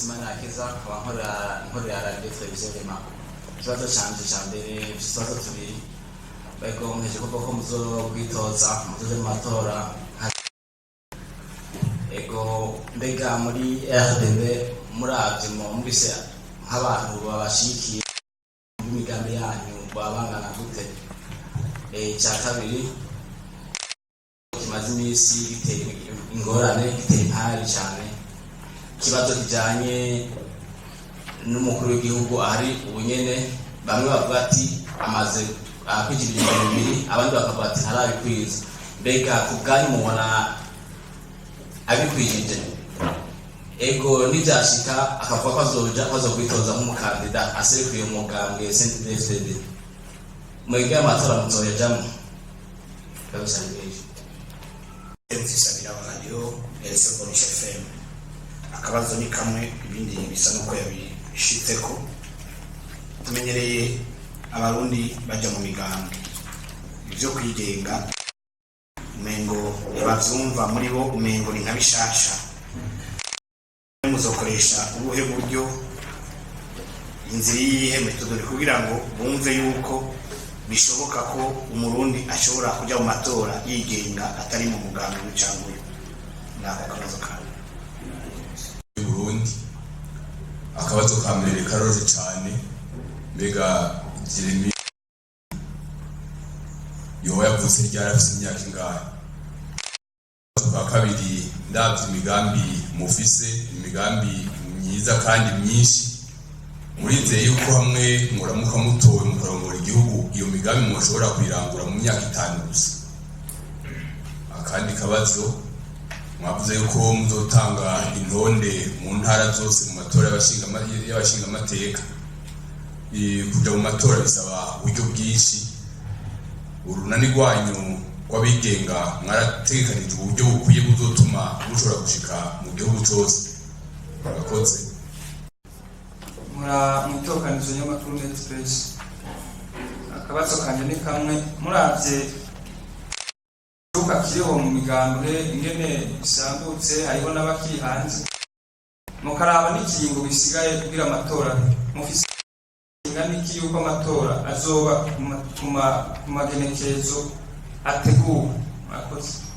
Simana Akiza nkorera radio televiziyo Rema. Ikibazo canje ca mbere ikibazo tubiri bego mpeje ko muzo kwitoza muzo matora ego mbega muri RDB muravye mu mbise nk'abantu babashikiye imigambi yanyu babangana gute cya kabiri kimaze imisi giteye ingorane giteye impari cyane kibazo kijanye n'umukuru w'igihugu ari ubunyene bamwe bavuga ati amaze akwigira ibintu bibiri abandi bakavuga ati harabikwiza mbega kubwanyu mubona abikwijije ego n'ibyashika akavuga ko azoja kwitoza nk'umukandida aserekuye umugambwe CNDD-FDD mwebwe amatora muzoyajamwo kabisabije Sabira radio Elso Bonisha FM akabazo ni kamwe ibindi bisa nuko yabishitseko tumenyereye abarundi baja mu migambwe ivyo kwigenga umengo yabavyumva muri bo umengo ni nkabishasha muzokoresha ubuhe buryo inzira yihe metodologi kugira ngo bumve yuko bishoboka ko umurundi ashobora kujya mu matora yigenga atari mu mugambi w'icyanguye nako kabazo kawe Burundi akabazo ka mbere karoje cyane mbega Jeremy yoba yavuze ryarafise imyaka ingahe kwa kabiri ndavye imigambi mufise imigambi myiza kandi myinshi murizeye yuko hamwe muramuka mutowe mukarongora igihugu iyo migambi mushobora kwirangura mu myaka 5 gusa akandi kabazo mwavuze yuko muzotanga intonde mu ntara zose mu matora y'abashinga amateka kuja mu matora bisaba uburyo bwinshi urunani rwanyu kwabigenga mwarategekanije uburyo bukwiye buzotuma bushobora gushika mu gihugu cyose murakoze mwitokanizo y'amakuru Express akabazo kanje ni kamwe muravye kiriho mu migambwe ingene bisambutse hariho n'abakiri hanze mukaraba n'ikingo bisigaye kugira amatora mufise ingana yuko amatora azoba ku magenekezo ateguwe murakoze